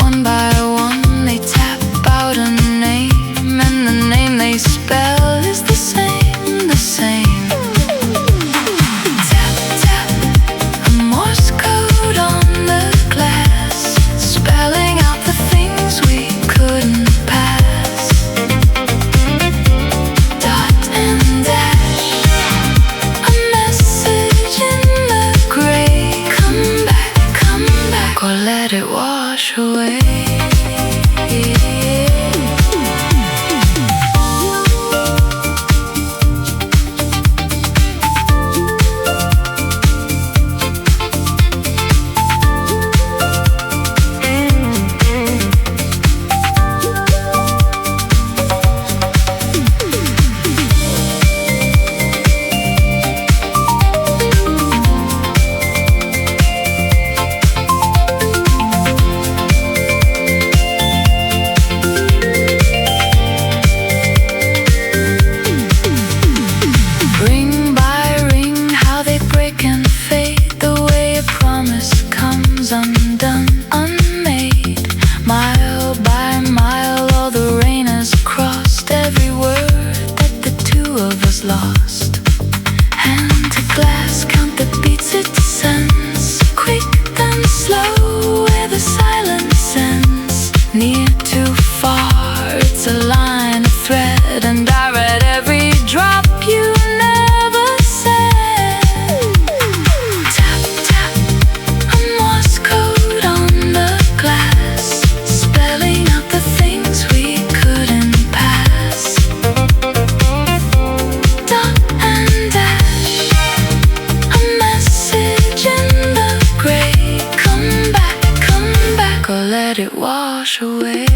One by one they tap out a name, and the name they spell is the same, the same. Tap, tap, a Morse code on the glass, spelling out the things we couldn't pass. Dot and dash, a message in the gray. Come back, or let it wash away. Ring by ring, how they break and fade, the way a promise comes undone, unmade. Mile by mile, all the rain has crossed every word that the two of us lost. Hand to glass, count the beats it sends, quick then slow, where the silence ends. Near to far, it's a line, a thread, and I read every drop you never said. Tap, tap, a Morse code on the glass, spelling out the things we couldn't pass. Dot and dash, a message in the gray. Come back, or let it wash away.